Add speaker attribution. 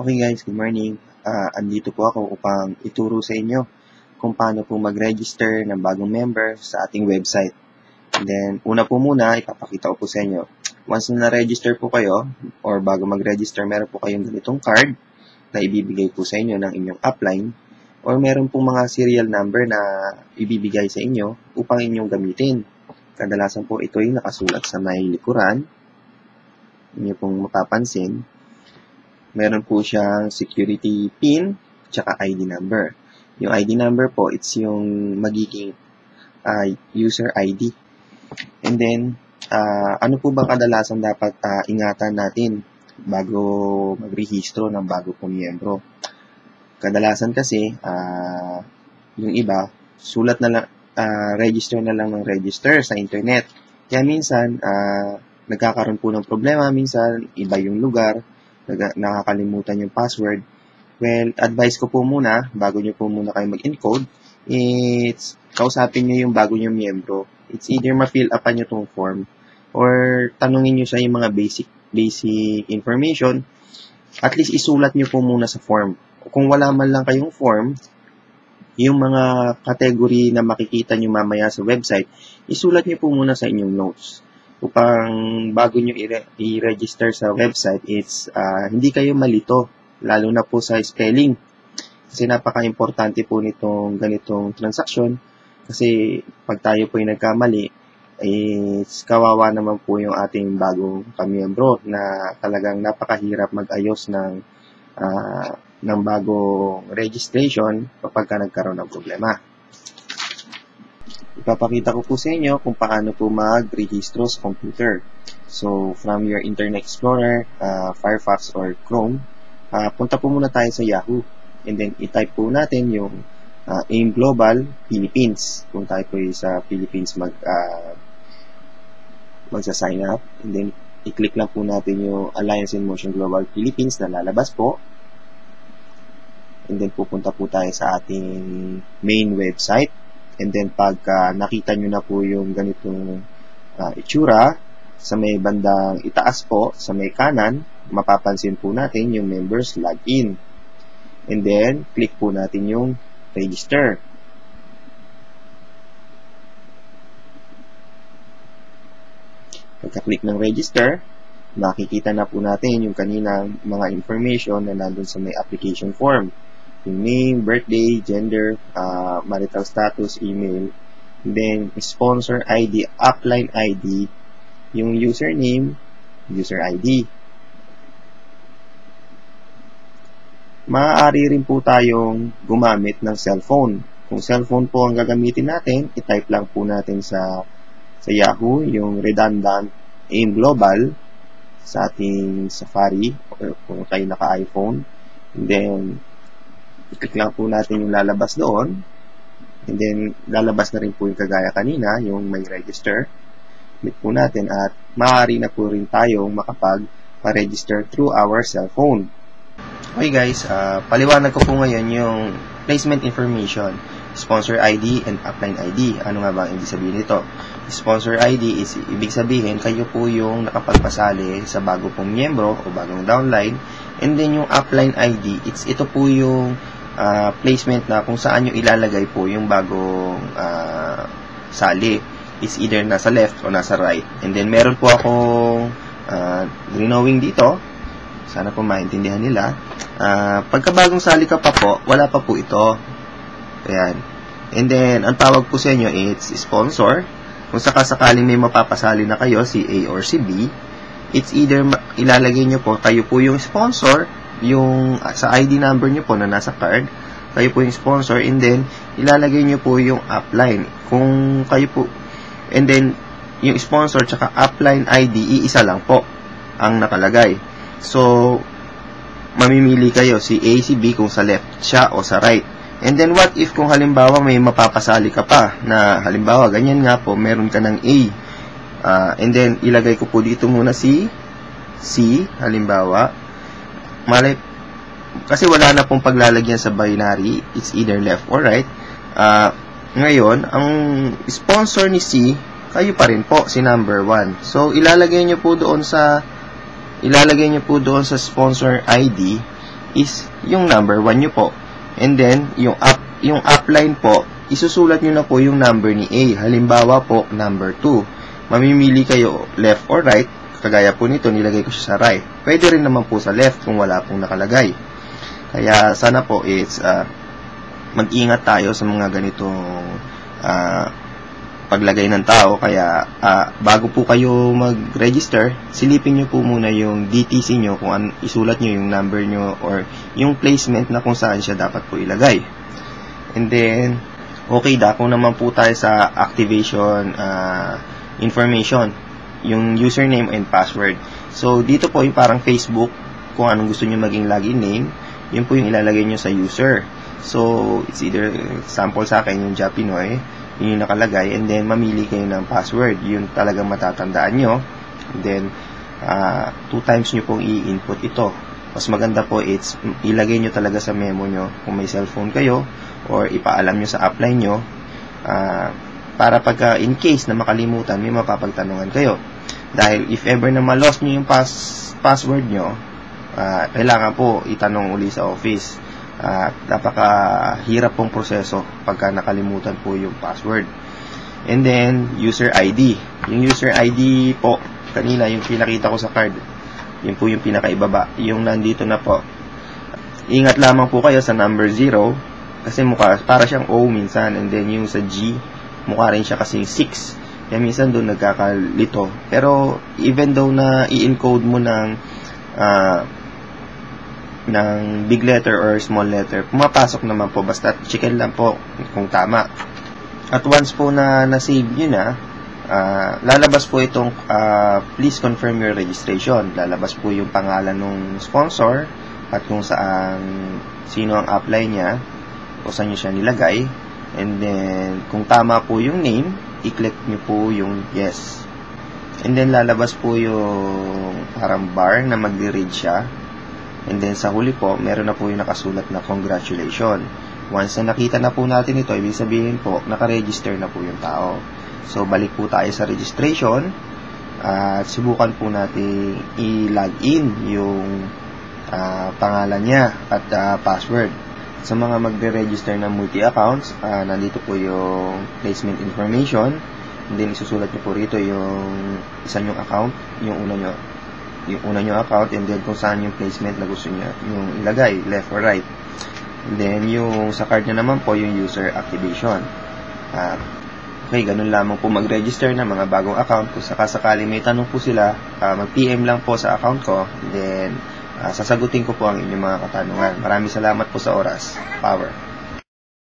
Speaker 1: Okay guys, good morning. Andito po ako upang ituro sa inyo kung paano po mag-register ng bagong member sa ating website. And then, una po muna, ipapakita ko po sa inyo. Once na na-register po kayo, or bago mag-register, meron po kayong ganitong card na ibibigay po sa inyo ng inyong upline, or meron pong mga serial number na ibibigay sa inyo upang inyong gamitin. Kadalasan po ito ay nakasulat sa may likuran. Inyo pong mapapansin. Meron po siyang security PIN, tsaka ID number. Yung ID number po, it's yung magiging user ID. And then, ano po ba kadalasan dapat ingatan natin bago magrehistro ng bago pong miyembro? Kadalasan kasi, yung iba, sulat na lang, register na lang ng register sa internet. Kaya minsan, nagkakaroon po ng problema. Minsan, iba yung lugar, nakakalimutan yung password. Well, advice ko po muna, bago nyo po muna kayo mag-encode, it's kausapin nyo yung bago nyo miyembro. It's either ma-fill upan nyo tong form, or tanungin nyo siya yung mga basic information. At least isulat nyo po muna sa form. Kung wala man lang kayong form, yung mga category na makikita nyo mamaya sa website, isulat nyo po muna sa inyong notes. Upang bago nyo i-register sa website, it's hindi kayo malito, lalo na po sa spelling. Kasi napaka-importante po nitong ganitong transaction. Kasi pag tayo po ay nagkamali, it's kawawa naman po yung ating bagong kamiyembro na talagang napakahirap mag-ayos ng bagong registration kapag nagkaroon ng problema. Ipapakita ko po sa inyo kung paano po mag-rehistro sa computer. So, from your Internet Explorer, Firefox, or Chrome, punta po muna tayo sa Yahoo. And then, i-type po natin yung AIM Global Philippines. Kung tayo po sa Philippines magsa-sign up. And then, i-click lang po natin yung Alliance in Motion Global Philippines na lalabas po. And then, pupunta po tayo sa ating main website. And then, pagka nakita nyo na po yung ganitong itsura, sa may bandang itaas po, sa may kanan, mapapansin po natin yung members login. And then, click po natin yung register. Pagka-click ng register, makikita na po natin yung kaninang mga information na nandun sa may application form. Yung name, birthday, gender, marital status, email, then sponsor ID, upline ID, yung username, user ID. Maaari rin po tayong gumamit ng cellphone. Kung cellphone po ang gagamitin natin, i-type lang po natin sa Yahoo yung redundant AIM Global sa ating Safari, or kung tayo naka-iPhone. And then, i-click lang po natin yung lalabas doon. And then, lalabas na rin po yung kagaya kanina, yung may register. Click po natin at maaari na po rin tayong makapag-register through our cellphone. Okay guys, paliwanag ko po ngayon yung placement information, sponsor ID and upline ID. Ano nga ba ang ibig sabihin nito? Sponsor ID is ibig sabihin kayo po yung nakapagpasali sa bago pong miyembro o bagong downline. And then yung upline ID, ito po yung placement na kung saan nyo ilalagay po yung bagong sali. It's either nasa left o nasa right. And then meron po akong drawing dito. Sana po maintindihan nila. Pagkabagong sali ka pa po, wala pa po ito. Ayan. And then, ang tawag po sa inyo, it's sponsor. Kung sakasakaling may mapapasali na kayo, si A or si B, it's either ilalagay nyo po, kayo po yung sponsor, yung sa ID number nyo po na nasa card, kayo po yung sponsor, and then, ilalagay nyo po yung upline. Kung kayo po, and then, yung sponsor tsaka upline ID, iisa lang po ang nakalagay. So, mamimili kayo si A, si B kung sa left siya o sa right. And then, what if kung halimbawa may mapapasali ka pa na halimbawa, ganyan nga po, meron ka ng A. And then, ilagay ko po dito muna si C, halimbawa. Kasi wala na pong paglalagyan sa binary, it's either left or right. Ngayon, ang sponsor ni C, kayo pa rin po, si number 1. So, ilalagay nyo po doon sa sponsor ID is yung number 1 nyo po. And then, yung upline po, isusulat nyo na po yung number ni A. Halimbawa po, number 2. Mamimili kayo left or right. Kagaya po nito, nilagay ko siya sa right. Pwede rin naman po sa left kung wala pong nakalagay. Kaya sana po mag-ingat tayo sa mga ganitong paglagay ng tao. Kaya bago po kayo mag-register, silipin nyo po muna yung DTC nyo kung isulat nyo yung number nyo or yung placement na kung saan siya dapat po ilagay. And then, okay, dako naman po tayo sa activation information, yung username and password. So, dito po yung parang Facebook, kung anong gusto nyo maging login name, yun po yung ilalagay nyo sa user. So, it's either, sample sa akin, yung Japinoy, yun yung nakalagay, and then mamili kayo ng password. Yun talagang matatandaan nyo. And then, 2 times nyo pong i-input ito. Mas maganda po, ilagay nyo talaga sa memo nyo kung may cellphone kayo, or ipaalam nyo sa upline nyo, para pagka in case na makalimutan, may mapapagtanungan kayo. Dahil if ever na ma-lost nyo yung password nyo, kailangan po itanong uli sa office. Napakahirap pong proseso pagka nakalimutan po yung password. And then, user ID. Yung user ID po, kanina yung pinakita ko sa card, yun po yung pinakaibaba. Yung nandito na po, ingat lamang po kayo sa number 0, kasi para siyang O minsan. And then yung sa G, mukha rin siya kasi 6. Kaya minsan doon nagkakalito. Pero even though na i-encode mo ng big letter or small letter, pumapasok naman po, basta checkin lang po kung tama. At once po na na-save nyo na, lalabas po itong please confirm your registration. Lalabas po yung pangalan ng sponsor at kung sino ang apply niya o saan nyo siya nilagay. And then, kung tama po yung name, i-click nyo po yung yes. And then, lalabas po yung parang bar na magre-read siya. And then, sa huli po, meron na po yung nakasulat na congratulations. Once na nakita na po natin ito, ibig sabihin po, nakaregister na po yung tao. So, balik po tayo sa registration at subukan po natin i-log in yung pangalan niya at password. Sa mga magre-register ng multi-accounts, nandito po yung placement information. And then, isusulat nyo po rito yung isa nyong account, yung una nyo account, and then kung saan yung placement na gusto nyo yung ilagay, left or right. And then, yung sa card nyo naman po, yung user activation. Okay, ganun lamang po mag-register ng mga bagong account. Kung sakasakali may tanong po sila, mag-PM lang po sa account ko. And then, sasagutin ko po ang inyong mga katanungan. Maraming salamat po sa oras. Power.